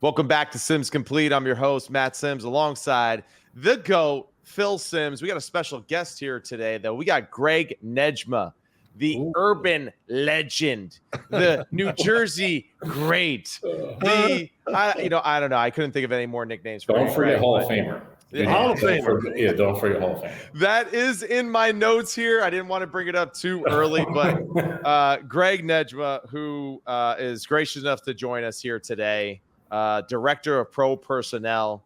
Welcome back to Sims Complete. I'm your host, Matt Sims, alongside the GOAT, Phill Sims. We got a special guest here today, though. We got Greg Nejmeh, the urban legend, the New Jersey great, I don't know. I couldn't think of any more nicknames for Don't forget Hall of Famer. Hall of Famer. Don't forget Hall of Famer. That is in my notes here. I didn't want to bring it up too early, but Greg Nejmeh, who is gracious enough to join us here today, director of pro personnel,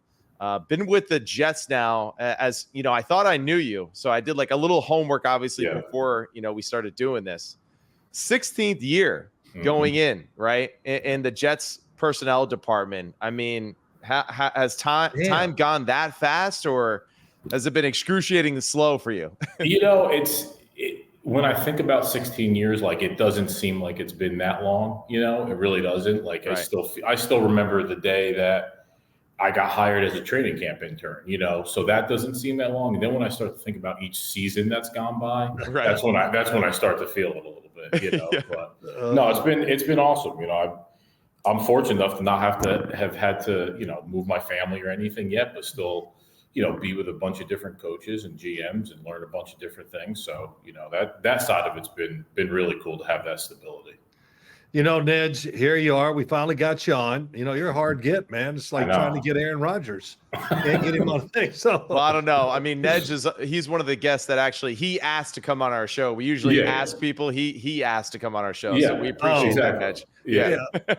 been with the Jets now. As you know, I thought I knew you, so I did like a little homework, obviously, before we started doing this. 16th year going in, right, in the Jets personnel department. I mean, has time gone that fast, or has it been excruciatingly slow for you? When I think about 16 years, like, it doesn't seem like it's been that long. It really doesn't. Like, right. I still remember the day that I got hired as a training camp intern. So that doesn't seem that long. And then when I start to think about each season that's gone by, right. that's when I start to feel it a little bit. Yeah. But no, it's been awesome. I'm fortunate enough to not have had to move my family or anything yet, but still be with a bunch of different coaches and GMs and learn a bunch of different things. So, that side of it's been really cool to have that stability. Nedge, here you are. We finally got you on. You're a hard get, man. It's like trying to get Aaron Rodgers. Can't get him on the thing. So, well, I don't know. I mean, Nedge he's one of the guests that actually he asked to come on our show. We usually ask people. He asked to come on our show. Yeah. So we appreciate that, Nedge. Yeah.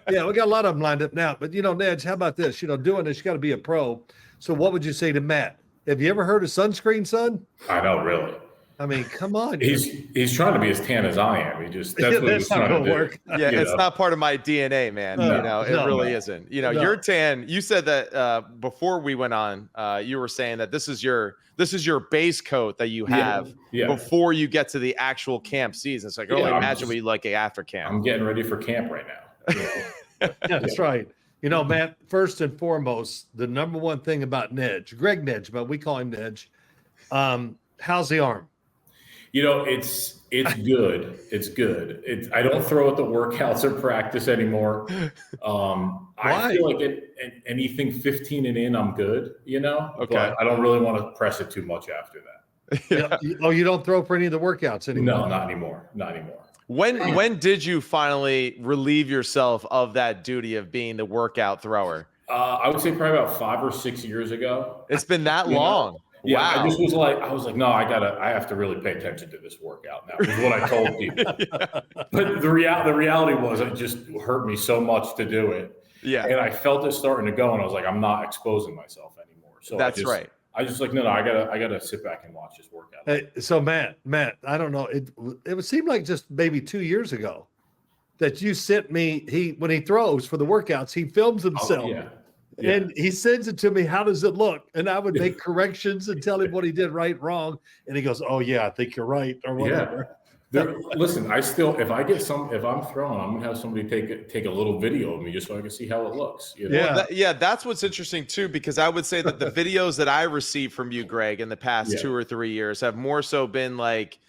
We got a lot of them lined up now. But Nedge, how about this? Doing this, you got to be a pro. So what would you say to Matt? Have you ever heard of sunscreen, son? I know, really. I mean, come on. He's trying to be as tan as I am. That's what he's trying to work. Do. Yeah, it's not part of my DNA, man. It really isn't. You're tan. You said that before we went on, you were saying that this is your base coat that you have before you get to the actual camp season. So I can only imagine what you like after camp. I'm getting ready for camp right now. That's right. Matt, first and foremost, the number one thing about Nedge, Greg Nedge, but we call him Nedge. How's the arm? It's good. It's good. I don't throw at the workouts or practice anymore. I feel like anything 15 and in, I'm good, Okay. But I don't really want to press it too much after that. You don't throw for any of the workouts anymore? No, not anymore. When did you finally relieve yourself of that duty of being the workout thrower? I would say probably about 5 or 6 years ago. It's been that long. Yeah, wow. I was like, no, I have to really pay attention to this workout now, is what I told people. But the reality was it just hurt me so much to do it. Yeah. And I felt it starting to go, and I was like, I'm not exposing myself anymore. So that's right. I just like, no, I gotta sit back and watch this workout. Hey, so Matt, I don't know. It would seem like just maybe 2 years ago that you sent me, when he throws for the workouts, he films himself. Oh, yeah. And he sends it to me. How does it look? And I would make corrections and tell him what he did right, wrong. And he goes, "Oh yeah, I think you're right," or whatever. Listen, if I'm throwing, I'm gonna have somebody take a little video of me just so I can see how it looks. That's what's interesting too, because I would say that the videos that I received from you, Greg, in the past 2 or 3 years have more so been like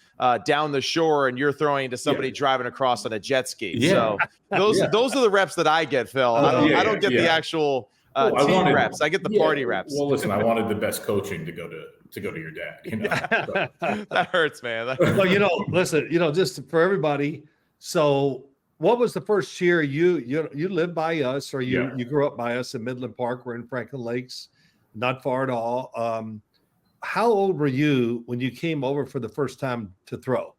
down the shore, and you're throwing to somebody driving across on a jet ski. Yeah. So those are the reps that I get, Phill. I don't get the actual. Team reps. I get the party reps. Well, listen, I wanted the best coaching to go to your dad. That hurts, man. Well, listen, just for everybody. So, what was the first year you lived by us, or you grew up by us in Midland Park? We're in Franklin Lakes, not far at all. How old were you when you came over for the first time to throw?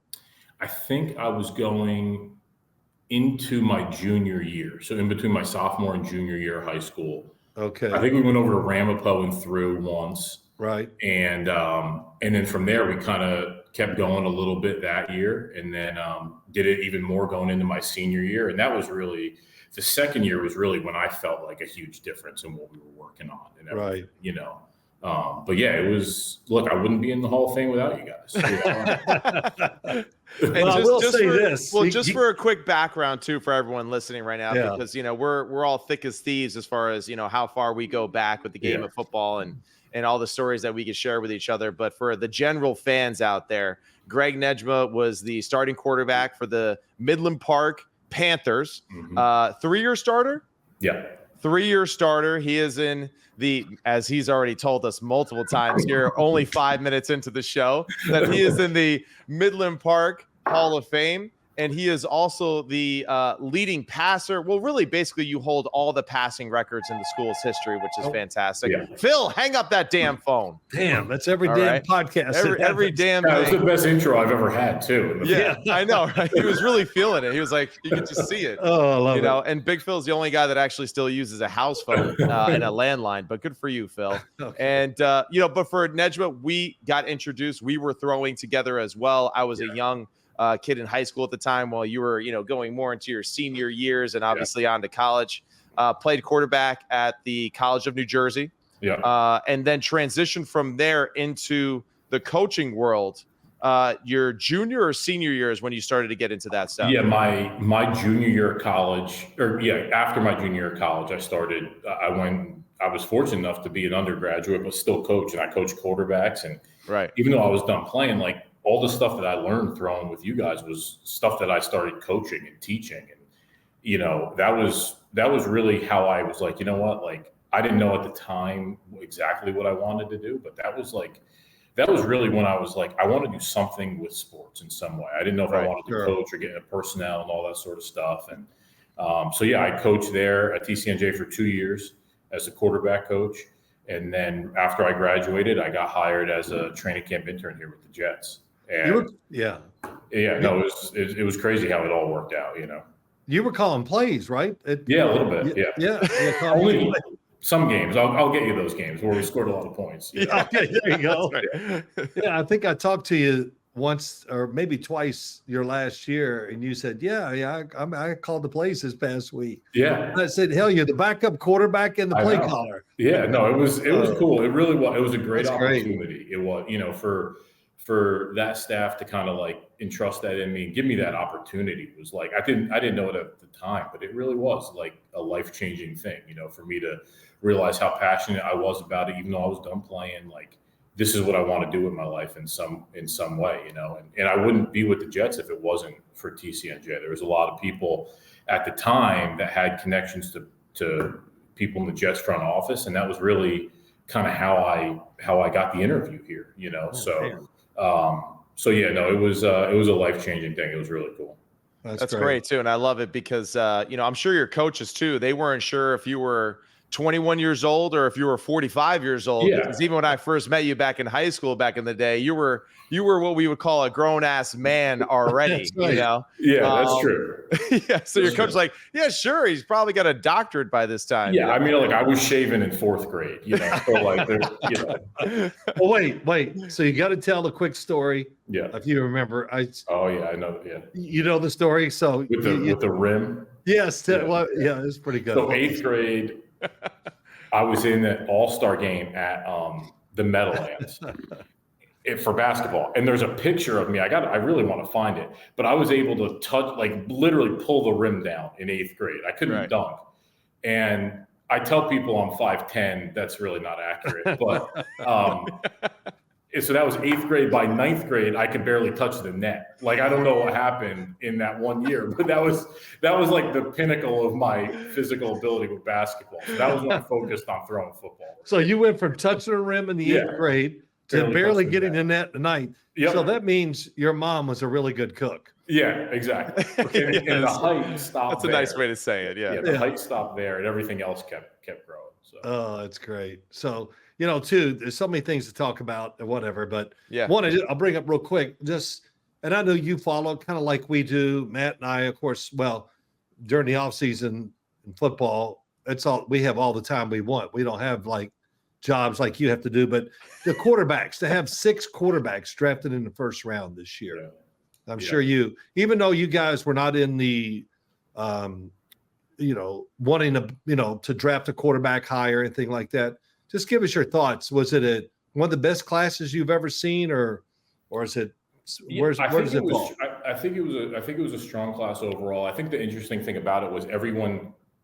I think I was going into my junior year, so in between my sophomore and junior year of high school. Okay. I think we went over to Ramapo and threw once. Right. And then from there we kind of kept going a little bit that year, and then did it even more going into my senior year. And that was really, the second year was really when I felt like a huge difference in what we were working on and everything, but yeah, it was, look, I wouldn't be in the Hall of Fame without you guys. Just for a quick background too, for everyone listening right now, because we're all thick as thieves as far as how far we go back with the game of football and all the stories that we could share with each other. But for the general fans out there, Greg Nejmeh was the starting quarterback for the Midland Park Panthers, 3-year starter. Yeah. 3-year starter. He is in as he's already told us multiple times here, only 5 minutes into the show, that he is in the Midland Park Hall of Fame. And he is also the leading passer. Well, really, basically, you hold all the passing records in the school's history, which is fantastic. Yeah. Phill, hang up that damn phone. Damn, that's every all damn podcast. Every damn thing. That was the best intro I've ever had, too. Yeah, I know. Right? He was really feeling it. He was like, you could just see it. Oh, I love it. And Big Phil's the only guy that actually still uses a house phone and a landline. But good for you, Phill. Okay. And, but for Nejmeh, we got introduced. We were throwing together as well. I was a young kid in high school at the time while you were, going more into your senior years and obviously on to college. Played quarterback at the College of New Jersey. Yeah. And then transitioned from there into the coaching world. Your junior or senior years when you started to get into that stuff? Yeah, my junior year of college, after my junior year of college, I was fortunate enough to be an undergraduate, but still coach, and I coached quarterbacks. And even though I was done playing, like, all the stuff that I learned throwing with you guys was stuff that I started coaching and teaching. And, that was really how I was like, you know what, like, I didn't know at the time exactly what I wanted to do, but that was really when I was like, I want to do something with sports in some way. I didn't know if I wanted to coach or get into personnel and all that sort of stuff. And I coached there at TCNJ for 2 years as a quarterback coach. And then after I graduated, I got hired as a training camp intern here with the Jets. And it was crazy how it all worked out, You were calling plays, right? A little bit. Yeah. Only some games. I'll get you those games where we scored a lot of points. Yeah. Okay, there you go. Right. Yeah, I think I talked to you once or maybe twice your last year, and you said, I called the plays this past week. Yeah. And I said, hell, you're the backup quarterback and the play caller. Yeah, no, it was cool. It really was. It was a great opportunity. It was, for that staff to kind of like entrust that in me and give me that opportunity. It was like, I didn't know it at the time, but it really was like a life-changing thing, for me to realize how passionate I was about it, even though I was done playing. Like, this is what I want to do with my life in some way, and I wouldn't be with the Jets if it wasn't for TCNJ. There was a lot of people at the time that had connections to people in the Jets front office. And that was really kind of how I got the interview here, it was a life-changing thing. It was really cool. That's great too. And I love it because, I'm sure your coaches too, they weren't sure if you were 21 years old or if you were 45 years old. Yeah. Because even when I first met you back in high school, back in the day, you were what we would call a grown ass man already, right. Yeah, that's true. Yeah. So your coach's like, yeah, sure. He's probably got a doctorate by this time. Yeah. I mean, like, I was shaving in 4th grade, so like, Well, wait. So you got to tell the quick story. Yeah. If you remember, I know. Yeah. You know the story. So with the rim. Yes. It's pretty good. So 8th grade, I was in an all-star game at the Meadowlands for basketball. And there's a picture of me. I really want to find it. But I was able to touch, like, literally pull the rim down in 8th grade. I couldn't dunk. And I tell people I'm 5'10". That's really not accurate. But so that was 8th grade. By 9th grade, I could barely touch the net. Like, I don't know what happened in that 1 year, but that was like the pinnacle of my physical ability with basketball. So that was when I focused on throwing football. So you went from touching the rim in the 8th grade to barely getting the net at 9th. Yep. So that means your mom was a really good cook. Yeah, exactly. And the height stopped. That's a nice way to say it. Yeah. The height stopped there, and everything else kept growing. So. Oh, that's great. So, too, there's so many things to talk about and whatever, but one I'll bring up real quick, and I know you follow kind of like we do, Matt and I, of course, during the off season in football, we have all the time we want. We don't have like jobs like you have to do, but the quarterbacks, to have 6 quarterbacks drafted in the first round this year. I'm sure even though you guys were not in the, wanting to draft a quarterback high or anything like that, just give us your thoughts. Was it one of the best classes you've ever seen, or is it? Where does it fall? I think it was a strong class overall. I think the interesting thing about it was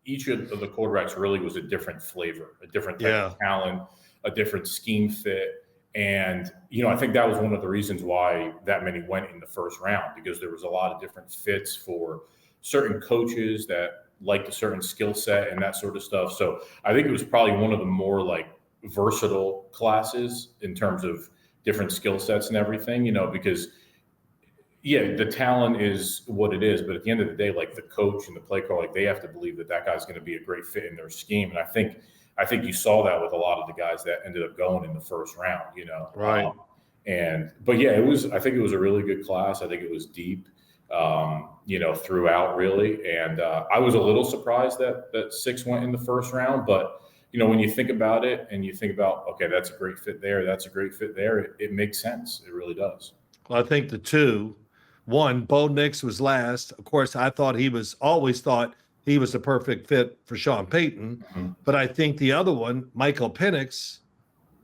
each of the quarterbacks really was a different flavor, a different type of talent, a different scheme fit. And, I think that was one of the reasons why that many went in the first round, because there was a lot of different fits for certain coaches that liked a certain skill set and that sort of stuff. So I think it was probably one of the more like versatile classes in terms of different skill sets and everything, because the talent is what it is, but at the end of the day, like the coach and the play call, like they have to believe that guy's going to be a great fit in their scheme. And I think you saw that with a lot of the guys that ended up going in the first round, Right. I think it was a really good class. I think it was deep, throughout really. And I was a little surprised that 6 went in the first round, but when you think about it and you think about, okay, that's a great fit there, that's a great fit there, it makes sense. It really does. Well, I think the two, one, Bo Nix was last. Of course, I always thought he was the perfect fit for Sean Payton. Mm-hmm. But I think the other one, Michael Penix,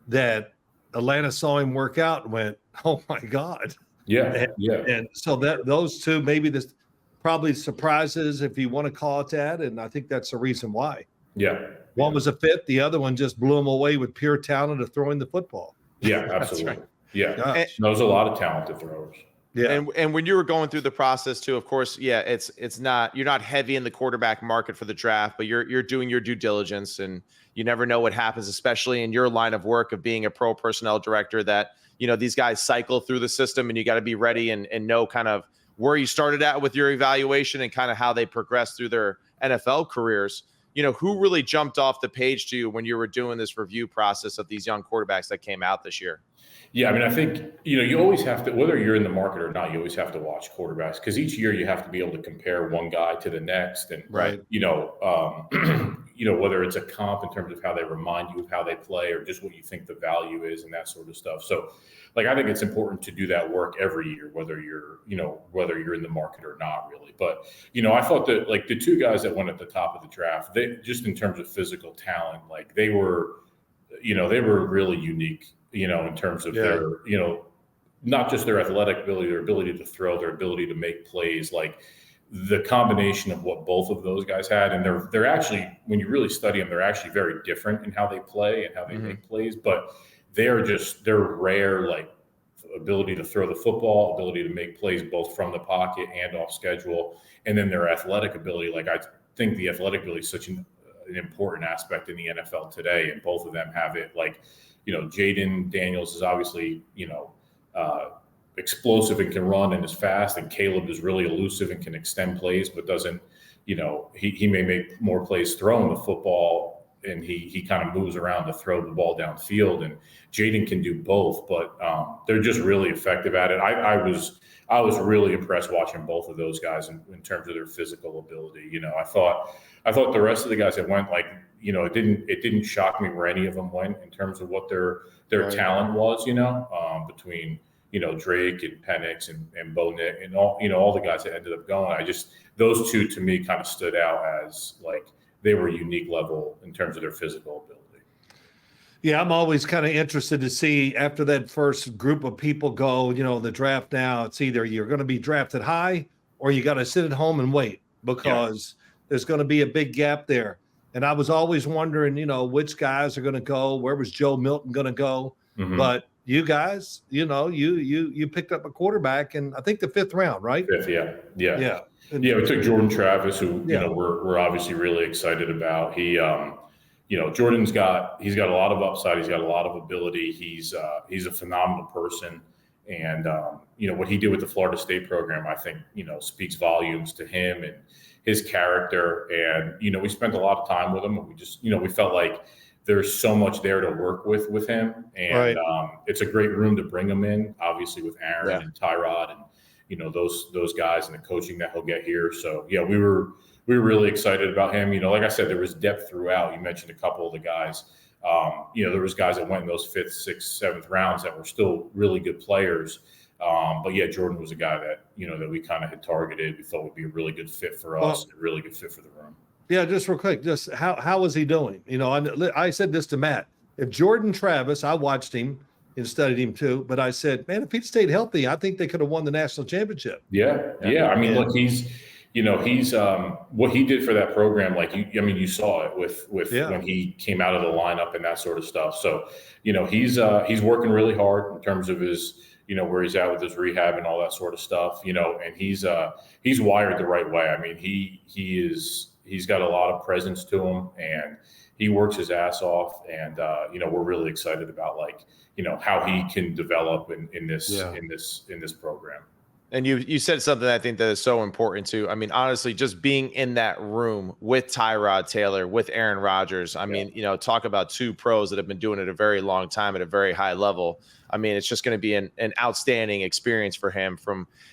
that Atlanta saw him work out and went, oh my God. Yeah. And so those two, maybe this probably surprises, if you want to call it that. And I think that's the reason why. Yeah. One was a fit. The other one just blew him away with pure talent of throwing the football. Yeah, absolutely. Right. Yeah. There's a lot of talented throwers. Yeah. And when you were going through the process too, of course, it's not, you're not heavy in the quarterback market for the draft, but you're doing your due diligence, and you never know what happens, especially in your line of work of being a pro personnel director, that, these guys cycle through the system, and you got to be ready and know kind of where you started at with your evaluation and kind of how they progress through their NFL careers. Who really jumped off the page to you when you were doing this review process of these young quarterbacks that came out this year? Yeah, I mean, I think, you always have to, whether you're in the market or not, you always have to watch quarterbacks, because each year you have to be able to compare one guy to the next. And, Right. Whether it's a comp in terms of how they remind you of how they play or just what you think the value is and that sort of stuff. So, like, I think it's important to do that work every year, whether you're in the market or not, really. But, I thought that, like, the two guys that went at the top of the draft, they just in terms of physical talent, like they were really unique, in terms of their, not just their athletic ability, their ability to throw, their ability to make plays, like the combination of what both of those guys had. And they're actually, when you really study them, they're actually very different in how they play and how they make plays, but they're rare, like ability to throw the football, ability to make plays both from the pocket and off schedule. And then their athletic ability, like I think the athletic ability is such an important aspect in the NFL today. And both of them have it. Like, Jaden Daniels is obviously, explosive and can run and is fast. And Caleb is really elusive and can extend plays, but doesn't, he may make more plays throwing the football, and he kind of moves around to throw the ball downfield. And Jaden can do both, but they're just really effective at it. I was really impressed watching both of those guys in terms of their physical ability. I thought the rest of the guys that went, like, it didn't shock me where any of them went in terms of what their Right. talent was, between, Drake and Penix and Bo Nick and all the guys that ended up going. Those two to me kind of stood out as like they were unique level in terms of their physical ability. Yeah, I'm always kind of interested to see after that first group of people go, the draft now, it's either you're going to be drafted high or you got to sit at home and wait, because there's going to be a big gap there. And I was always wondering, which guys are going to go, where was Joe Milton going to go? Mm-hmm. But you guys, you picked up a quarterback in, I think, the 5th round, right? 5th, yeah. And, we took Jordan Travis, who we're obviously really excited about. He, Jordan's got a lot of upside. He's got a lot of ability. He's a phenomenal person, and what he did with the Florida State program, I think, speaks volumes to him and his character. And we spent a lot of time with him, and we just we felt like there's so much there to work with him, and it's a great room to bring him in, obviously with Aaron and Tyrod and those guys and the coaching that he'll get here. So we were really excited about him. Like I said, there was depth throughout. You mentioned a couple of the guys. There was guys that went in those 5th, 6th, 7th rounds that were still really good players. But Jordan was a guy that that we kind of had targeted. We thought would be a really good fit for us, and a really good fit for the room. Yeah, just real quick, just how is he doing? I said this to Matt. If Jordan Travis, I watched him and studied him too, but I said, man, if he'd stayed healthy, I think they could have won the national championship. Yeah. I mean, look, he's what he did for that program. Like you saw it with when he came out of the lineup and that sort of stuff. So, he's working really hard in terms of his, where he's at with his rehab and all that sort of stuff, and he's wired the right way. I mean, he is he's got a lot of presence to him, and he works his ass off. And we're really excited about how he can develop in this program. And you said something I think that is so important too. I mean, honestly, just being in that room with Tyrod Taylor, with Aaron Rodgers. I mean, talk about two pros that have been doing it a very long time at a very high level. I mean, it's just going to be an outstanding experience for him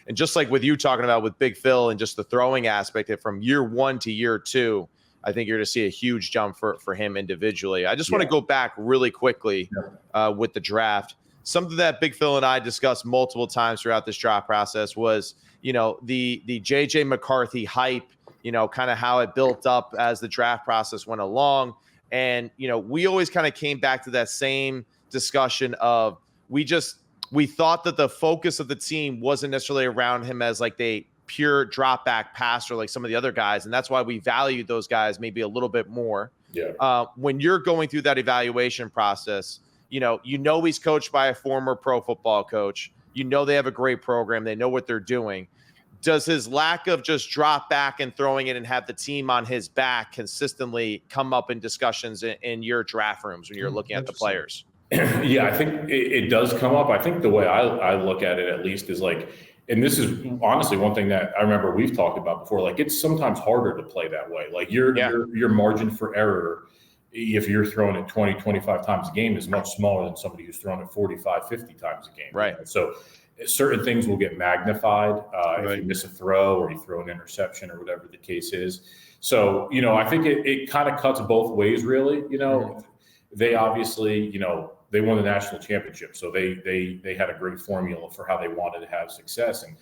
and just like with you talking about with Big Phill and just the throwing aspect from year 1 to year 2, I think you're going to see a huge jump for him individually. I just want to go back really quickly with the draft. Something that Big Phill and I discussed multiple times throughout this draft process was, the JJ McCarthy hype, kind of how it built up as the draft process went along. And, we always kind of came back to that same discussion of we thought that the focus of the team wasn't necessarily around him as like the pure drop back passer like some of the other guys. And that's why we valued those guys maybe a little bit more. Yeah. When you're going through that evaluation process, he's coached by a former pro football coach. They have a great program. They know what they're doing. Does his lack of just drop back and throwing it and have the team on his back consistently come up in discussions in your draft rooms when you're looking at the players? Yeah, I think it does come up. I think the way I look at it at least is and this is honestly one thing that I remember we've talked about before, it's sometimes harder to play that way. Your margin for error, if you're throwing it 20, 25 times a game, is much smaller than somebody who's throwing it 45, 50 times a game. Right. So certain things will get magnified if you miss a throw or you throw an interception or whatever the case is. So, I think it kind of cuts both ways, really. They obviously, they won the national championship. So they had a great formula for how they wanted to have success. And,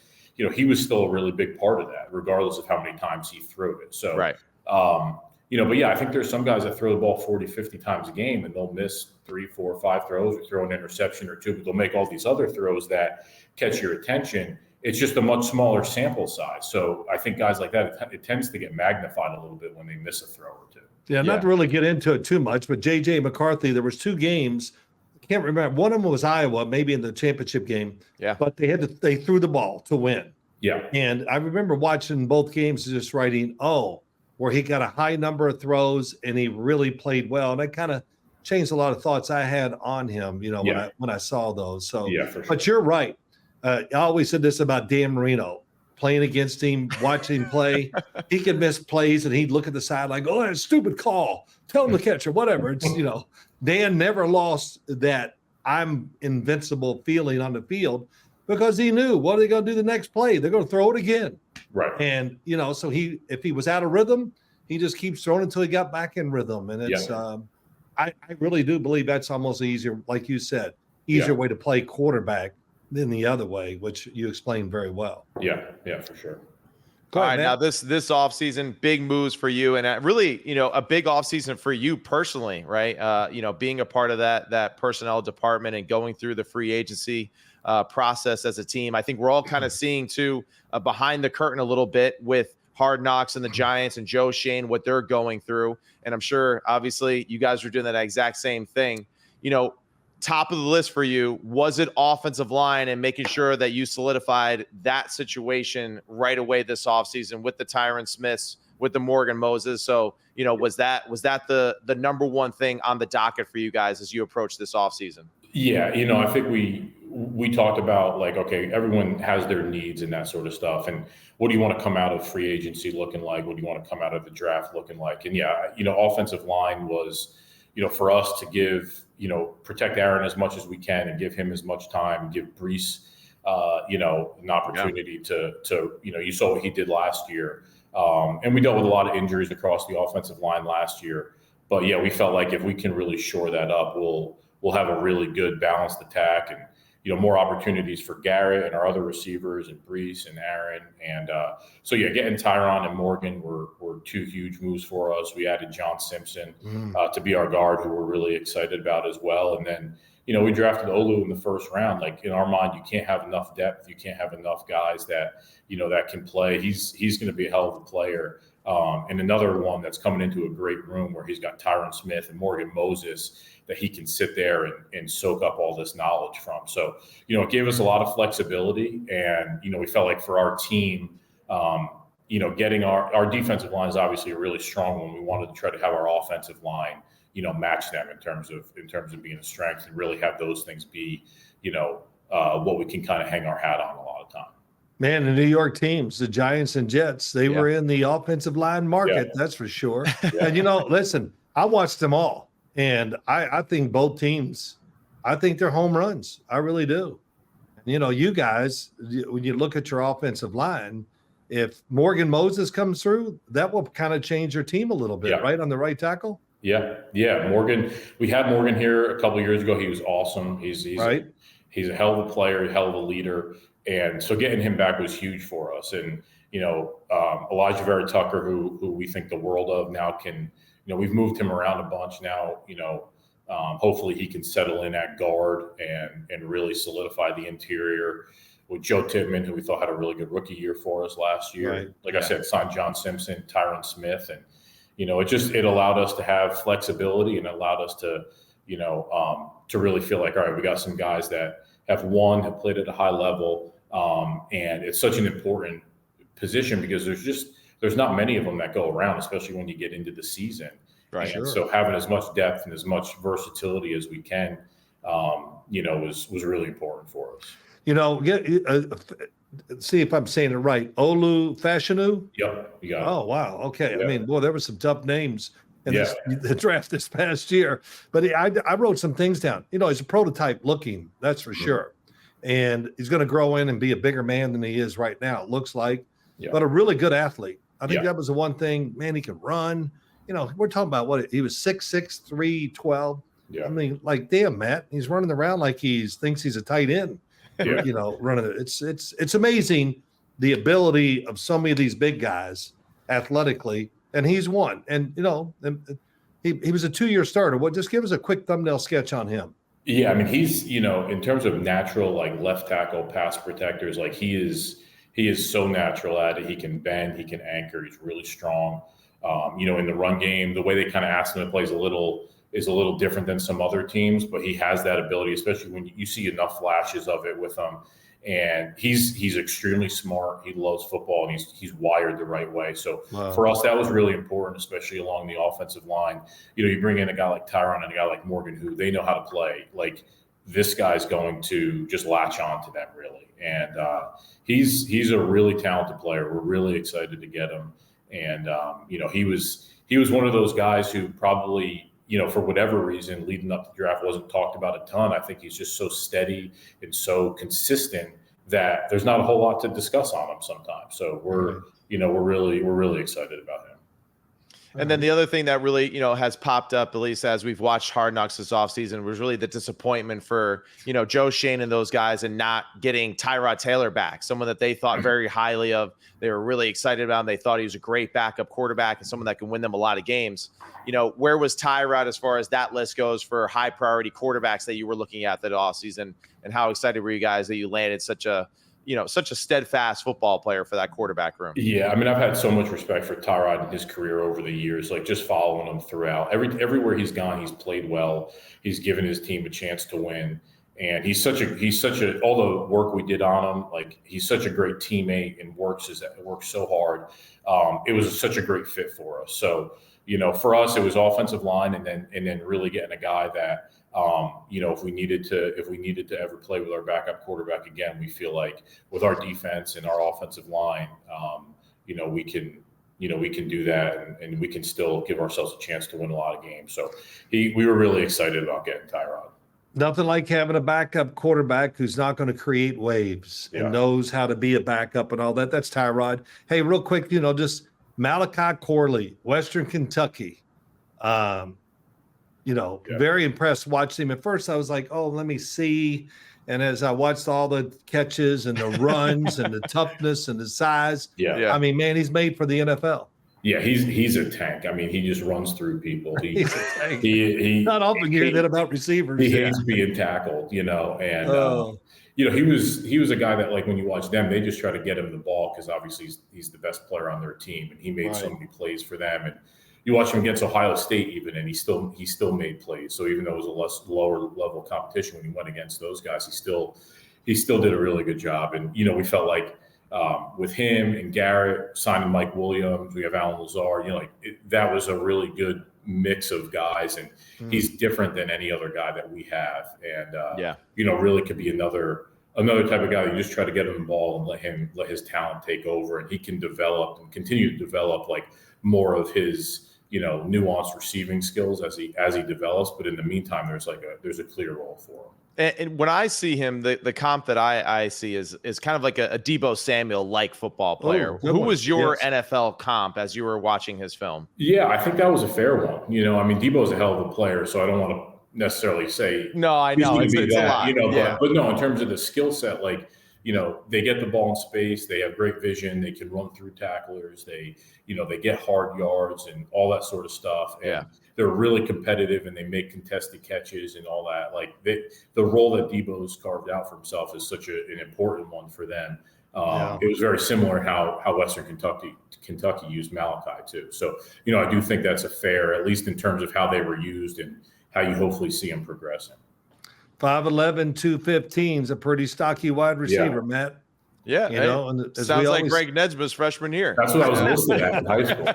he was still a really big part of that, regardless of how many times he threw it. So, right. But yeah, I think there's some guys that throw the ball 40, 50 times a game and they'll miss 3, 4, 5 throws or throw an interception or two, but they'll make all these other throws that catch your attention. It's just a much smaller sample size. So I think guys like that, it tends to get magnified a little bit when they miss a throw or two. Yeah, not to really get into it too much, but JJ McCarthy, there was 2 games. I can't remember. One of them was Iowa, maybe in the championship game. Yeah. But they threw the ball to win. Yeah. And I remember watching both games just writing, where he got a high number of throws and he really played well. And that kind of changed a lot of thoughts I had on him, when I saw those. So, for sure. But you're right. I always said this about Dan Marino, playing against him, watching him play. He could miss plays and he'd look at the sideline, go, that's a stupid call. Tell him to catch or whatever. It's, Dan never lost that I'm invincible feeling on the field because he knew what are they going to do the next play? They're going to throw it again. Right. And, so if he was out of rhythm, he just keeps throwing until he got back in rhythm. And it's, I really do believe that's almost easier, like you said, way to play quarterback than the other way, which you explained very well. Yeah, for sure. All right, now this offseason, big moves for you, and really, a big offseason for you personally, right? Being a part of that personnel department and going through the free agency process as a team. I think we're all kind of seeing too behind the curtain a little bit with Hard Knocks and the Giants and Joe Shane, what they're going through, and I'm sure obviously you guys are doing that exact same thing. Top of the list for you, was it offensive line and making sure that you solidified that situation right away this offseason with the Tyron Smiths, with the Morgan Moses? So, was that the number one thing on the docket for you guys as you approach this offseason? Yeah, I think we talked about okay, everyone has their needs and that sort of stuff. And what do you want to come out of free agency looking like? What do you want to come out of the draft looking like? And offensive line was, for us to give, protect Aaron as much as we can and give him as much time, give Brees, an opportunity to, you saw what he did last year. And we dealt with a lot of injuries across the offensive line last year. But yeah, we felt like if we can really shore that up, we'll have a really good balanced attack and, more opportunities for Garrett and our other receivers and Brees and Aaron. And so yeah, getting Tyron and Morgan were 2 huge moves for us. We added John Simpson to be our guard, who we're really excited about as well. And then, we drafted Olu in the first round. In our mind, you can't have enough depth. You can't have enough guys that, that can play. He's going to be a hell of a player. And another one that's coming into a great room where he's got Tyron Smith and Morgan Moses that he can sit there and soak up all this knowledge from. So, it gave us a lot of flexibility. And, we felt like for our team, getting our defensive line is obviously a really strong one. We wanted to try to have our offensive line, match them in terms of being a strength, and really have those things be, what we can kind of hang our hat on a lot of time. Man, the New York teams, the Giants and Jets, they were in the offensive line market, that's for sure. And, listen, I watched them all, and I think both teams, I think they're home runs. I really do. You guys, when you look at your offensive line, if Morgan Moses comes through, that will kind of change your team a little bit, right, on the right tackle? Yeah. Morgan, we had Morgan here a couple of years ago. He was awesome. He's right. He's a hell of a player, a hell of a leader. And so getting him back was huge for us. And, Elijah Vera Tucker, who we think the world of now, can, we've moved him around a bunch now, hopefully he can settle in at guard and really solidify the interior. With Joe Tippmann, who we thought had a really good rookie year for us last year. Right. Like I said, signed John Simpson, Tyron Smith. And, it allowed us to have flexibility, and allowed us to, to really feel like, all right, we got some guys that have played at a high level. And it's such an important position because there's not many of them that go around, especially when you get into the season. Right. And so having as much depth and as much versatility as we can, was really important for us. See if I'm saying it right. Olu Fashanu? Yep, you got it. Oh, wow. Okay. Yep. I mean, boy, there were some tough names in the draft this past year. But I wrote some things down. He's a prototype looking, that's for sure. And he's going to grow in and be a bigger man than he is right now, it looks like. But a really good athlete. I think that was the one thing. Man, he can run. We're talking about he was 6'6", 312. Yeah. I mean, like, damn, Matt, he's running around like thinks he's a tight end. Running it. It's amazing the ability of so many of these big guys athletically, and he's one. And he was a 2-year starter. Just give us a quick thumbnail sketch on him. Yeah, I mean, he's in terms of natural, like, left tackle pass protectors, like, he is so natural at it. He can bend, he can anchor, he's really strong. In the run game, the way they kind of ask him to play is a little different than some other teams, but he has that ability, especially when you see enough flashes of it with him. And he's extremely smart. He loves football, and he's wired the right way. So for us, that was really important, especially along the offensive line. You bring in a guy like Tyron and a guy like Morgan, who they know how to play. Like, this guy's going to just latch on to them, really. And he's a really talented player. We're really excited to get him. And he was one of those guys who probably, for whatever reason, leading up to the draft, wasn't talked about a ton. I think he's just so steady and so consistent that there's not a whole lot to discuss on him sometimes. So we're really excited about him. And then the other thing that really, has popped up, at least as we've watched Hard Knocks this offseason, was really the disappointment for, Joe Shane and those guys, and not getting Tyrod Taylor back, someone that they thought very highly of. They were really excited about him. They thought he was a great backup quarterback and someone that can win them a lot of games. Where was Tyrod as far as that list goes for high priority quarterbacks that you were looking at that offseason? And how excited were you guys that you landed such a steadfast football player for that quarterback room? Yeah, I mean, I've had so much respect for Tyrod and his career over the years, like, just following him throughout. Everywhere he's gone, he's played well. He's given his team a chance to win. And he's such a all the work we did on him, like, he's such a great teammate and works so hard. It was such a great fit for us. So, for us, it was offensive line, and then really getting a guy that, if we needed to ever play with our backup quarterback again, we feel like with our defense and our offensive line, we can do that, and we can still give ourselves a chance to win a lot of games. So we were really excited about getting Tyrod. Nothing like having a backup quarterback who's not going to create waves and knows how to be a backup and all that. That's Tyrod. Hey, real quick, just Malachi Corley, Western Kentucky. Very impressed watching him. At first I was like, oh, let me see. And as I watched all the catches and the runs and the toughness and the size, I mean, man, he's made for the NFL. Yeah, he's a tank. I mean, he just runs through people. He's a tank. He not often hear that about receivers. He hates being tackled, and he was a guy that, like, when you watch them, they just try to get him the ball because obviously he's the best player on their team, and he made so many plays for them. And you watch him against Ohio State even, and he still made plays. So even though it was a lower level competition when he went against those guys, he still did a really good job. And we felt like with him and Garrett signing Mike Williams, we have Alan Lazard. That was a really good mix of guys, and he's different than any other guy that we have. And really could be another type of guy that you just try to get him the ball and let his talent take over, and he can develop and continue to develop like more of his nuanced receiving skills as he develops. But in the meantime, there's a clear role for him. And when I see him, the comp that I see is kind of like a Deebo Samuel-like football player. Who was your NFL comp as you were watching his film? Yeah, I think that was a fair one. Deebo's a hell of a player, so I don't want to necessarily say no. I know it's a lot. But no, in terms of the skill set, they get the ball in space, they have great vision, they can run through tacklers, they get hard yards and all that sort of stuff. And they're really competitive and they make contested catches and all that. The role that Deebo's carved out for himself is such an important one for them. It was very similar how Western Kentucky used Malachi too. So, I do think that's a fair, at least in terms of how they were used and how you hopefully see him progressing. 5'11", 215 is a pretty stocky wide receiver, Matt. Yeah, and sounds like Greg Nejmeh's freshman year. That's what I was listed at in high school.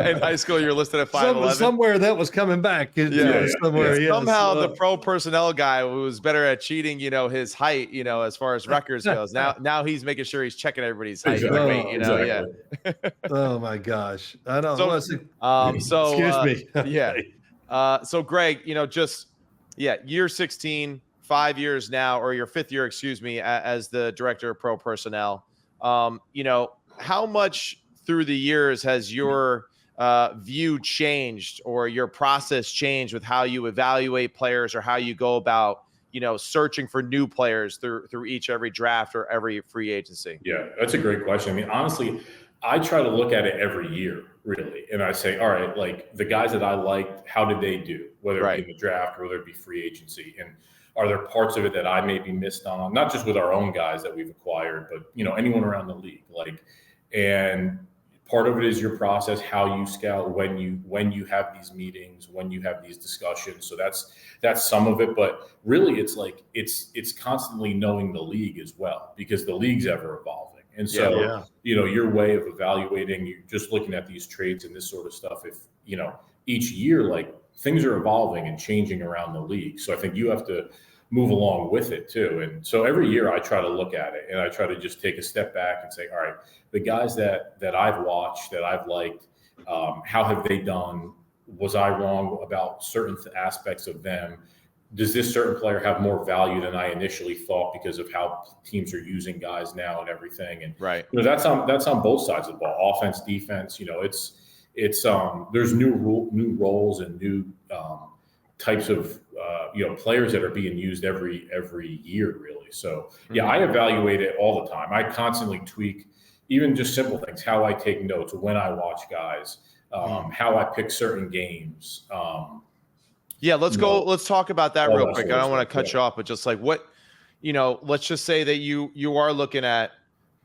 In high school, you're listed at 5'11". Somewhere that was coming back. Somehow the pro personnel guy who was better at cheating, his height, as far as records goes. Now he's making sure he's checking everybody's height. Exactly. Oh my gosh, I don't. Excuse me. So Greg, year 16. 5 years now, or your 5th year, as the director of pro personnel. How much through the years has your view changed or your process changed with how you evaluate players or how you go about, searching for new players through every draft or every free agency? Yeah, that's a great question. I mean, honestly, I try to look at it every year, really. And I say, all right, the guys that I liked, how did they do? Whether it be in the draft or whether it be free agency. And are there parts of it that I maybe missed on? Not just with our own guys that we've acquired, but anyone around the league. And part of it is your process, how you scout, when you have these meetings, when you have these discussions. So that's some of it. But really, it's constantly knowing the league as well, because the league's ever evolving. And so your way of evaluating, you're just looking at these trades and this sort of stuff. If each year, things are evolving and changing around the league. So I think you have to move along with it too. And so every year I try to look at it and I try to just take a step back and say, all right, the guys that I've watched, that I've liked, how have they done? Was I wrong about certain aspects of them? Does this certain player have more value than I initially thought because of how teams are using guys now and everything? And that's on both sides of the ball, offense, defense. It's there's new roles and new types of players that are being used every year, really. So I evaluate it all the time. I constantly tweak even just simple things, how I take notes, when I watch guys, how I pick certain games. Let's talk about that real quick. I don't want to cut you off, but just let's just say that you are looking at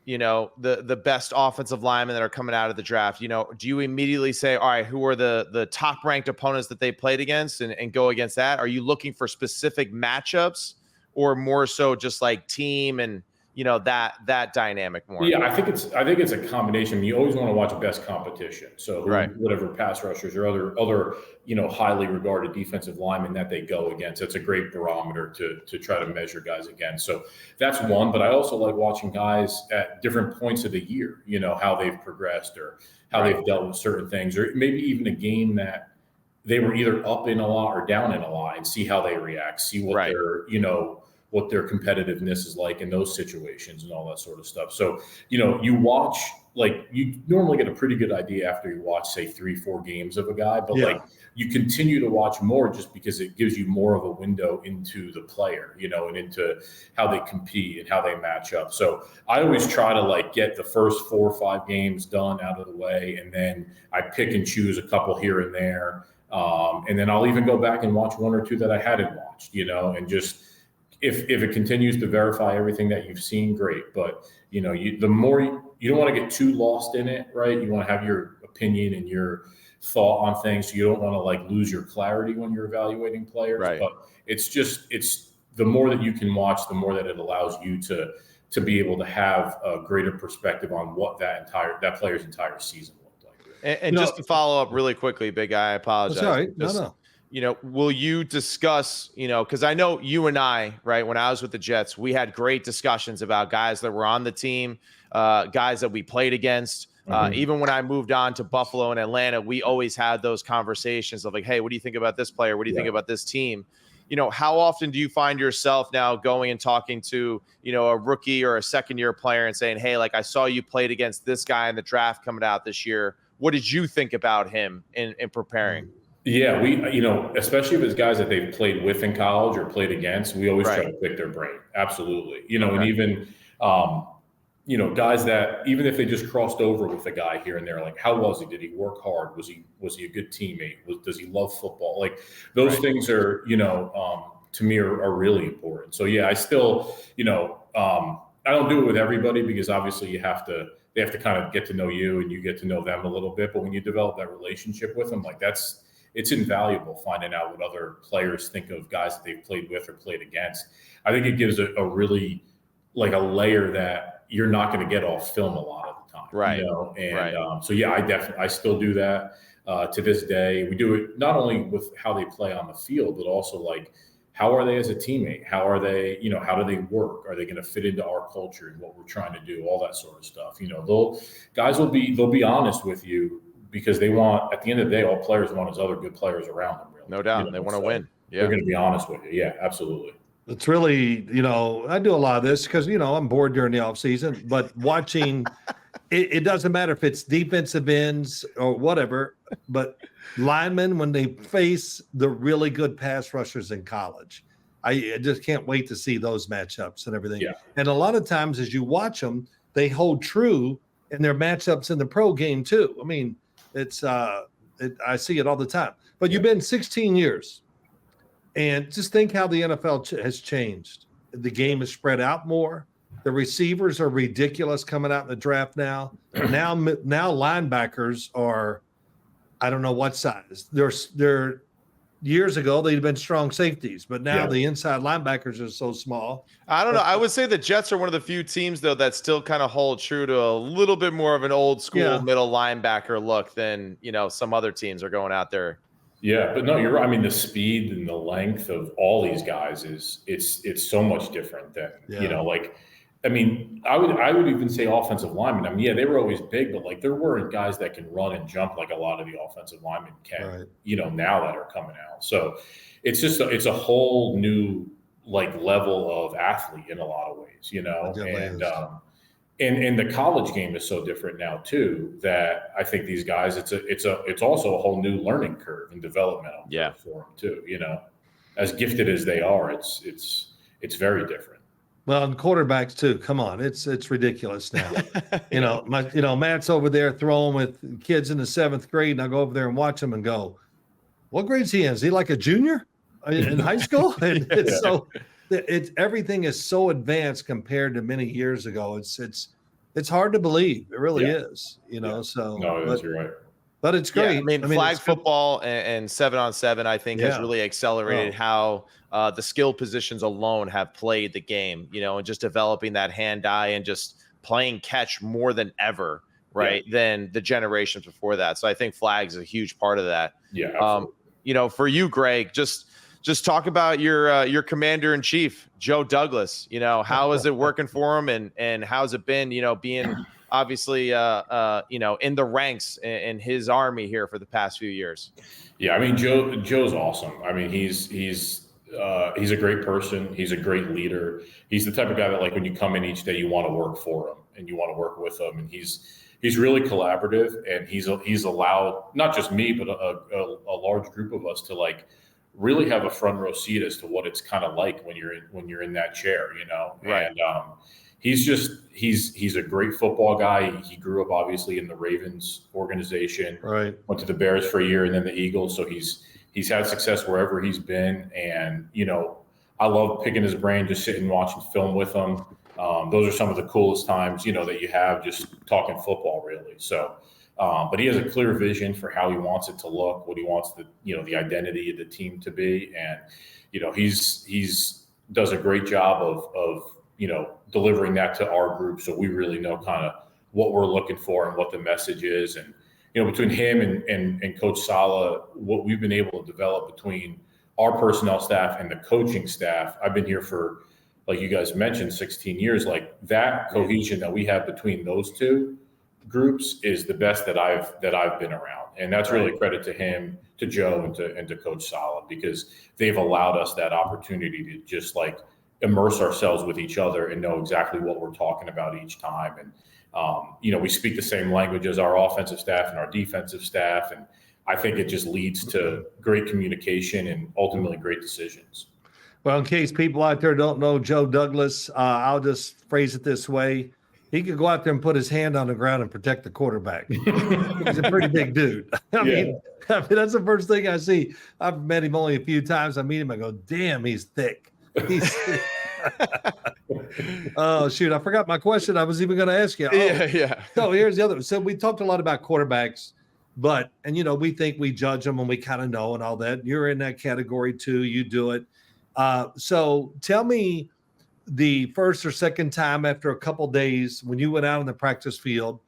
the best offensive linemen that are coming out of the draft. Do you immediately say, all right, who are the top ranked opponents that they played against and go against that? Are you looking for specific matchups or more so just team and that dynamic more? Yeah, I think it's a combination. You always want to watch best competition. So whatever pass rushers or other highly regarded defensive linemen that they go against, that's a great barometer to try to measure guys against. So that's one. But I also like watching guys at different points of the year, how they've progressed or how they've dealt with certain things, or maybe even a game that they were either up in a lot or down in a lot, and see how they react, see what what their competitiveness is like in those situations and all that sort of stuff. So, you watch, you normally get a pretty good idea after you watch, say, 3-4 games of a guy, but you continue to watch more just because it gives you more of a window into the player, and into how they compete and how they match up. So I always try to get the first 4 or 5 games done out of the way. And then I pick and choose a couple here and there. And then I'll even go back and watch 1 or 2 that I hadn't watched, and just, if it continues to verify everything that you've seen, great. But the more you don't want to get too lost in it, right? You want to have your opinion and your thought on things. So you don't want to lose your clarity when you're evaluating players. Right. But it's the more that you can watch, the more that it allows you to to be able to have a greater perspective on what that player's entire season looked like. And just to follow up really quickly, Big Guy, I apologize. That's all right. No. Will you discuss, because I know you and I, right, when I was with the Jets, we had great discussions about guys that were on the team, guys that we played against. Even when I moved on to Buffalo and Atlanta, we always had those conversations of like, hey, what do you think about this player? What do you think about this team? How often do you find yourself now going and talking to, a rookie or a second-year player and saying, hey, like, I saw you played against this guy in the draft coming out this year. What did you think about him in preparing? Yeah, we, especially if it's guys that they've played with in college or played against, we always try to pick their brain. Absolutely. And even, guys that, even if they just crossed over with a guy here and there, like, how was he? Did he work hard? Was he a good teammate? Does he love football? Like, those things are, to me are really important. So yeah, I still, I don't do it with everybody because obviously they have to kind of get to know you and you get to know them a little bit. But when you develop that relationship with them, like it's invaluable finding out what other players think of guys that they've played with or played against. I think it gives a really like a layer that you're not going to get off film a lot of the time. Right. So yeah, I still do that to this day. We do it not only with how they play on the field, but also like, how are they as a teammate? How are they, how do they work? Are they going to fit into our culture and what we're trying to do? All that sort of stuff. Guys will be honest with you because they want, at the end of the day, all players want is other good players around them. Really. No doubt. They want to win. Yeah. They're going to be honest with you. Yeah, absolutely. It's really, I do a lot of this because, I'm bored during the off season, but watching, it doesn't matter if it's defensive ends or whatever, but linemen, when they face the really good pass rushers in college, I just can't wait to see those matchups and everything. Yeah. And a lot of times as you watch them, they hold true in their matchups in the pro game too. I mean, I see it all the time, but you've been 16 years and just think how the NFL has changed. The game is spread out more. The receivers are ridiculous coming out in the draft now. Now linebackers are, I don't know what size. They're years ago they'd been strong safeties, but now the inside linebackers are so small. I don't know. I would say the Jets are one of the few teams though that still kind of hold true to a little bit more of an old school middle linebacker look than some other teams are going out there. Yeah, but no, you're right. I mean, the speed and the length of all these guys it's so much different than I would even say offensive linemen. I mean, yeah, they were always big, but like there weren't guys that can run and jump like a lot of the offensive linemen can, now that are coming out. So it's a whole new like level of athlete in a lot of ways, and the college game is so different now too, that I think these guys, it's also a whole new learning curve and developmental curve for them too, as gifted as they are, it's very different. Well, and quarterbacks too. Come on, it's ridiculous now. Matt's over there throwing with kids in the 7th grade, and I go over there and watch him and go, "What grade's he in? Is he like a junior in high school?" And everything is so advanced compared to many years ago. It's hard to believe. It really is. So you're right. But it's great. Yeah, I mean flag football and 7-on-7, I think, has really accelerated how the skill positions alone have played the game, and just developing that hand-eye and just playing catch more than ever, right, than the generations before that. So I think flags is a huge part of that. Yeah, absolutely. For you, Greg, just talk about your commander-in-chief, Joe Douglas. How is it working for him, and how's it been, being – obviously, in the ranks in his army here for the past few years. Yeah, I mean, Joe's awesome. I mean, he's a great person. He's a great leader. He's the type of guy that, like, when you come in each day, you want to work for him and you want to work with him. And he's really collaborative, and he's allowed not just me, but a large group of us to like really have a front row seat as to what it's kind of like when you're in that chair, Right. And he's a great football guy. He grew up obviously in the Ravens organization, right? Went to the Bears for a year and then the Eagles. So he's had success wherever he's been. And, I love picking his brain, just sitting and watching film with him. Those are some of the coolest times, that you have just talking football really. So, but he has a clear vision for how he wants it to look, what he wants the identity of the team to be. And, he's does a great job of delivering that to our group. So we really know kind of what we're looking for and what the message is. And, between him and Coach Sala, what we've been able to develop between our personnel staff and the coaching staff, I've been here for, like you guys mentioned, 16 years, like that cohesion that we have between those two groups is the best that I've been around. And that's really credit to him, to Joe, and to Coach Sala, because they've allowed us that opportunity to just like immerse ourselves with each other and know exactly what we're talking about each time. And, we speak the same language as our offensive staff and our defensive staff. And I think it just leads to great communication and ultimately great decisions. Well, in case people out there don't know Joe Douglas, I'll just phrase it this way. He could go out there and put his hand on the ground and protect the quarterback. He's a pretty big dude. I mean, that's the first thing I see. I've met him only a few times. I meet him, I go, damn, he's thick. Oh, shoot. I forgot my question I was even going to ask you. So here's the other. So we talked a lot about quarterbacks, and we think we judge them and we kind of know and all that. You're in that category too. You do it. So tell me the first or second time after a couple days when you went out on the practice field,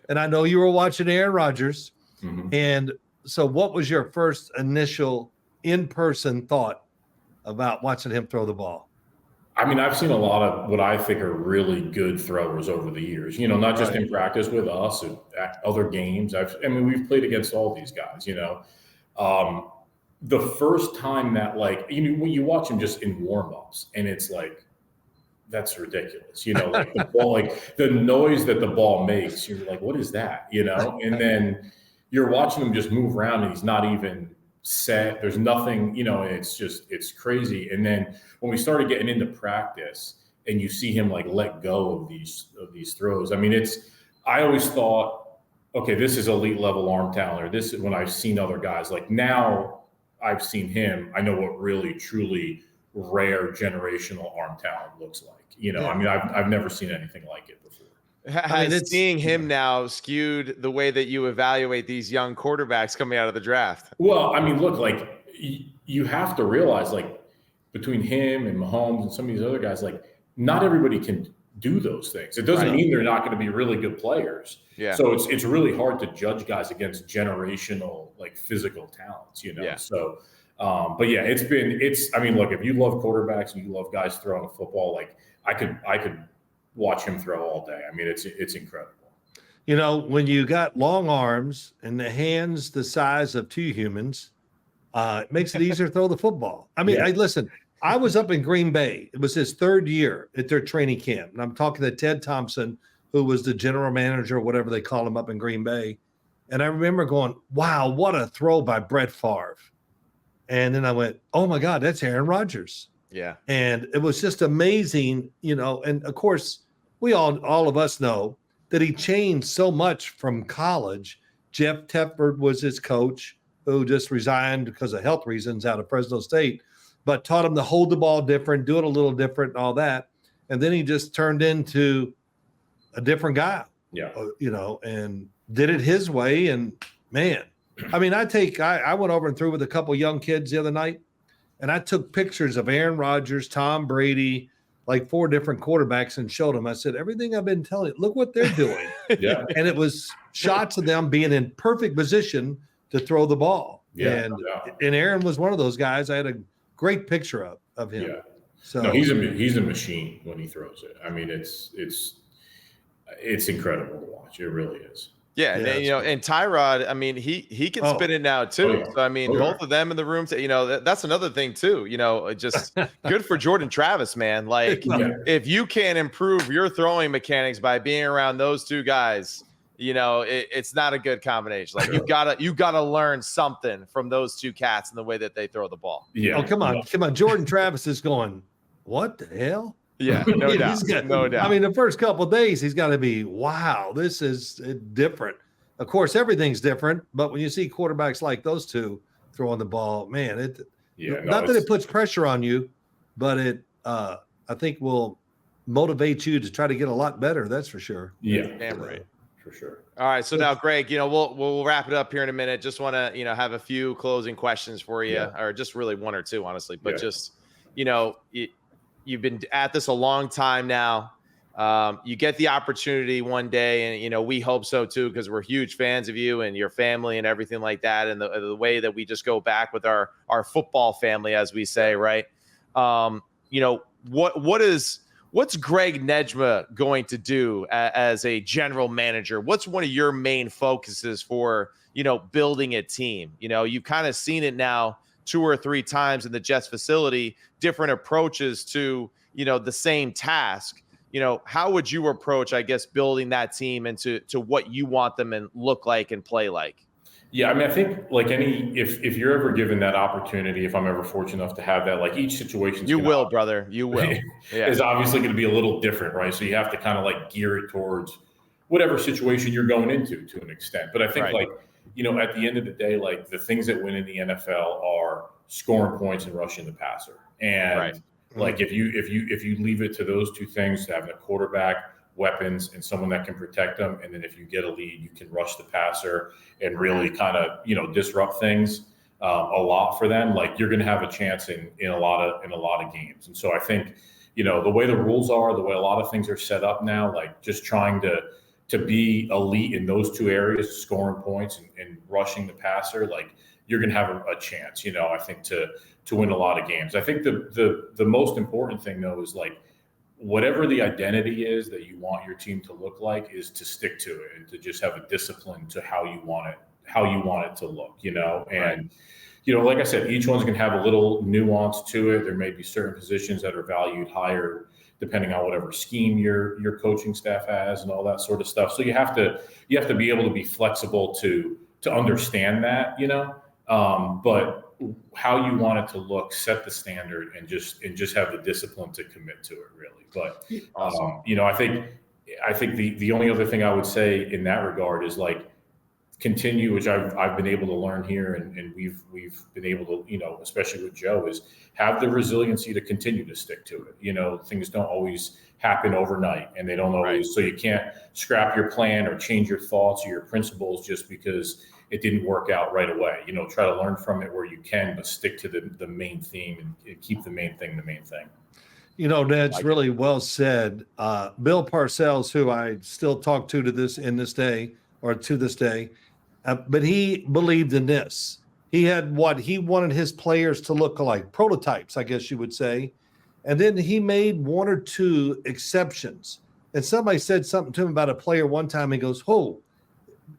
and I know you were watching Aaron Rodgers. Mm-hmm. And so what was your first initial in-person thought about watching him throw the ball? I mean, I've seen a lot of what I think are really good throwers over the years, not just in practice with us, at other games. We've played against all these guys, the first time that when you watch him just in warm-ups and it's like, that's ridiculous. Like the ball, like the noise that the ball makes, you're like, what is that? And then you're watching him just move around and he's not even set. There's nothing, and it's crazy. And then when we started getting into practice and you see him like let go of these throws, I always thought, okay, this is elite level arm talent, or this is when I've seen other guys. Like now I've seen him, I know what really truly rare generational arm talent looks like. I've never seen anything like it before. Has seeing him now skewed the way that you evaluate these young quarterbacks coming out of the draft? Well, look, like you have to realize, like between him and Mahomes and some of these other guys, like not everybody can do those things. It doesn't mean they're not going to be really good players. Yeah. So it's really hard to judge guys against generational like physical talents, Yeah. So, but yeah, look, if you love quarterbacks and you love guys throwing a football, like I could watch him throw all day. It's incredible. When you got long arms and the hands the size of two humans, it makes it easier to throw the football. Listen, I was up in Green Bay. It was his third year at their training camp. And I'm talking to Ted Thompson, who was the general manager, or whatever they call him up in Green Bay. And I remember going, wow, what a throw by Brett Favre. And then I went, oh my God, that's Aaron Rodgers. Yeah. And it was just amazing, and of course, we all of us know that he changed so much from college. Jeff Tepford was his coach, who just resigned because of health reasons out of Fresno State, but taught him to hold the ball different, do it a little different and all that. And then he just turned into a different guy, and did it his way. And man, I went over and threw with a couple young kids the other night, and I took pictures of Aaron Rodgers, Tom Brady, like 4 different quarterbacks, and showed them. I said, everything I've been telling you, look what they're doing. Yeah. And it was shots of them being in perfect position to throw the ball. Yeah. And Aaron was one of those guys. I had a great picture of him. Yeah. So no, he's a machine when he throws it. It's incredible to watch. It really is. Yeah, and Tyrod, he can spin it now too. Oh, yeah. So both of them in the room, that's another thing too. Just good for Jordan Travis, man. Like if you can improve your throwing mechanics by being around those two guys, it's not a good combination. Like you gotta learn something from those two cats in the way that they throw the ball. Yeah. Oh, come on. Jordan Travis is going, what the hell? Yeah, no doubt. No doubt. The first couple of days, he's got to be, wow, this is different. Of course, everything's different, but when you see quarterbacks like those two throwing the ball, man, that it puts pressure on you, but it, I think, will motivate you to try to get a lot better. That's for sure. Yeah, damn right. For sure. All right, so now, Greg, we'll wrap it up here in a minute. Just want to, have a few closing questions for you, or just really one or two, honestly, but just, you've been at this a long time now. You get the opportunity one day, and we hope so too, because we're huge fans of you and your family and everything like that, and the way that we just go back with our football family, as we say, right? What's Greg Nejmeh going to do as a general manager? What's one of your main focuses for building a team? You've kind of seen it now 2 or 3 times in the Jets facility, different approaches to the same task. How would you approach, I guess, building that team into what you want them and look like and play like? Yeah, I mean, I think like if you're ever given that opportunity, if I'm ever fortunate enough to have that, like each situation, you will, brother, you will, is obviously going to be a little different, right? So you have to kind of like gear it towards whatever situation you're going into to an extent. But I think at the end of the day, like the things that win in the NFL are scoring points and rushing the passer, and like if you leave it to those 2 things, to having a quarterback, weapons, and someone that can protect them, and then if you get a lead, you can rush the passer and really kind of disrupt things a lot for them. Like you're going to have a chance in a lot of games. And so I think the way the rules are, the way a lot of things are set up now, like just trying to be elite in those 2 areas, scoring points and rushing the passer, like you're going to have a chance. I think to win a lot of games. I think the most important thing though is like, whatever the identity is that you want your team to look like, is to stick to it and to just have a discipline to how you want it to look, and like I said, each one's gonna have a little nuance to it. There may be certain positions that are valued higher depending on whatever scheme your coaching staff has and all that sort of stuff. So you have to be able to be flexible to understand that, but how you want it to look, set the standard, and just have the discipline to commit to it, really. But awesome. I think the only other thing I would say in that regard is like continue, which I've been able to learn here, and we've been able to, especially with Joe, is have the resiliency to continue to stick to it. Things don't always happen overnight, and they don't always, so you can't scrap your plan or change your thoughts or your principles just because it didn't work out right away. Try to learn from it where you can, but stick to the main theme and keep the main thing the main thing. Ned's really well said. Bill Parcells, who I still talk to this day, but he believed in this. He had what he wanted his players to look like, prototypes, I guess you would say. And then he made 1 or 2 exceptions. And somebody said something to him about a player one time. He goes,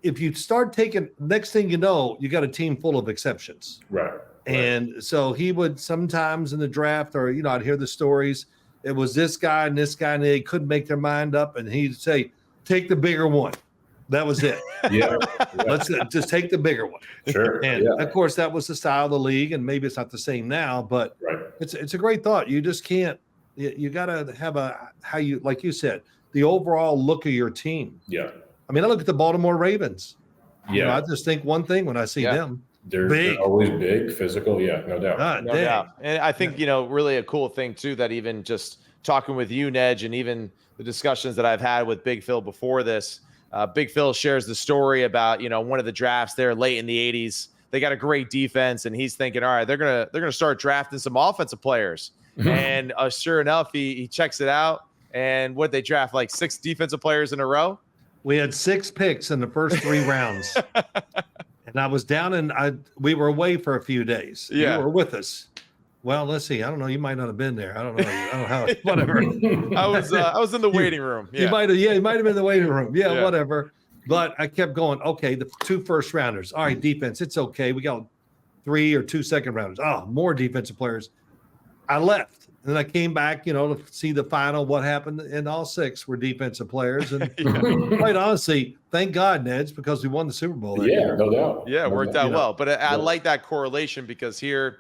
if you start taking, next thing you know, you got a team full of exceptions. Right. And so he would sometimes in the draft, or, I'd hear the stories. It was this guy, and they couldn't make their mind up. And he'd say, take the bigger one. That was it. Yeah. Let's just take the bigger one. Sure. And of course, that was the style of the league. And maybe it's not the same now, but it's a great thought. You just can't, you got to have like you said, the overall look of your team. Yeah. I mean, I look at the Baltimore Ravens. Yeah. I just think one thing when I see them. They're always big, physical. Yeah, no doubt. No doubt. And I think, really a cool thing too, that even just talking with you, Nedge, and even the discussions that I've had with Big Phill before this, Big Phill shares the story about, one of the drafts there late in the 80s. They got a great defense, and he's thinking, all right, they're gonna start drafting some offensive players. And sure enough, he checks it out. And what they draft, like 6 defensive players in a row? We had 6 picks in the first 3 rounds. And I was down we were away for a few days. Yeah. You were with us. Well, let's see. I don't know. You might not have been there. I don't know. I don't know how, whatever. I was in the waiting room. Yeah. You might have been in the waiting room. Yeah, whatever. But I kept going, okay, the 2 first rounders. All right, defense, it's okay. We got 3 or 2 second rounders. Oh, more defensive players. I left. And then I came back, to see the final, what happened, and all 6 were defensive players. And quite honestly, thank God, Ned's, because we won the Super Bowl. Yeah, no doubt. Yeah, it worked out well. But I like that correlation because here,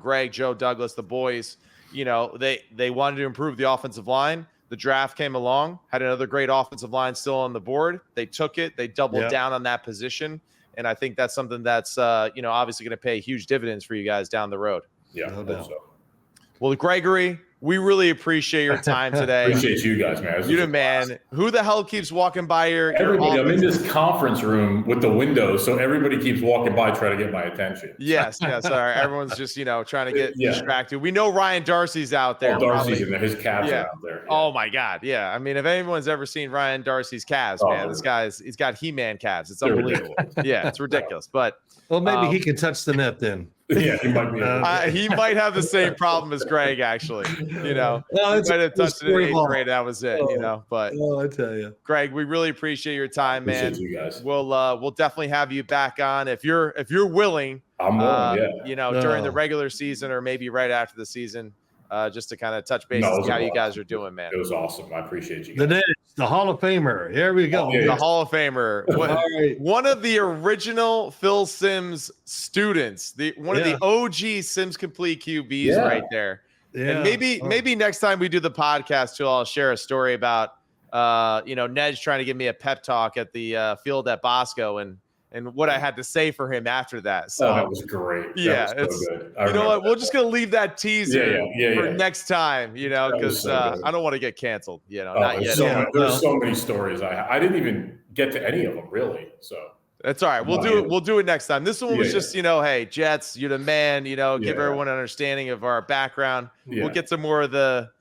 Greg, Joe, Douglas, the boys, they wanted to improve the offensive line. The draft came along, had another great offensive line still on the board. They took it. They doubled down on that position. And I think that's something that's, obviously going to pay huge dividends for you guys down the road. Yeah, no doubt. So. Well, Gregory, we really appreciate your time today. Appreciate you guys, man. You the man. Who the hell keeps walking by your everybody? Your I'm in this conference room with the windows, so everybody keeps walking by trying to get my attention. Yes. All right. Everyone's just trying to get distracted. We know Ryan Darcy's out there. Oh, Darcy's in there. His calves are out there. Yeah. Oh my God. Yeah. I mean, if anyone's ever seen Ryan Darcy's calves, man, he's got He-Man calves. It's unbelievable. Yeah, it's ridiculous. But well, maybe he can touch the net then. Yeah, he might be. He might have the same problem as Greg, actually. He might have touched it in 8th grade. That was it. But I tell you, Greg, we really appreciate your time, man. Appreciate you guys. We'll definitely have you back on if you're willing. I'm willing. During the regular season or maybe right after the season, just to kind of touch base and see how you guys are doing, man. It was awesome. I appreciate you guys. The Hall of Famer. Here we go. The Hall of Famer. One of the original Phill Simms students. One of the OG Sims Complete QBs right there. Yeah. And maybe next time we do the podcast too, I'll share a story about Nedge trying to give me a pep talk at the field at Bosco and what I had to say for him after that. So that was great. Yeah, was so good. You know what? We're just gonna leave that teaser for next time. Because I don't want to get canceled. Not yet. There's so many stories. I didn't even get to any of them really. So that's all right. We'll do it next time. This one was just hey, Jets, you're the man. Give everyone an understanding of our background. Yeah. We'll get to more of the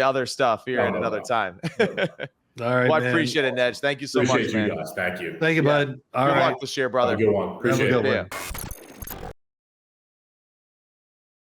other stuff here at another time. All right. Well, I appreciate it, Nedge. Thank you so much, man. Guys. Thank you. Thank you, bud. All right. Good luck this year, brother. Have a good one. Appreciate it. One.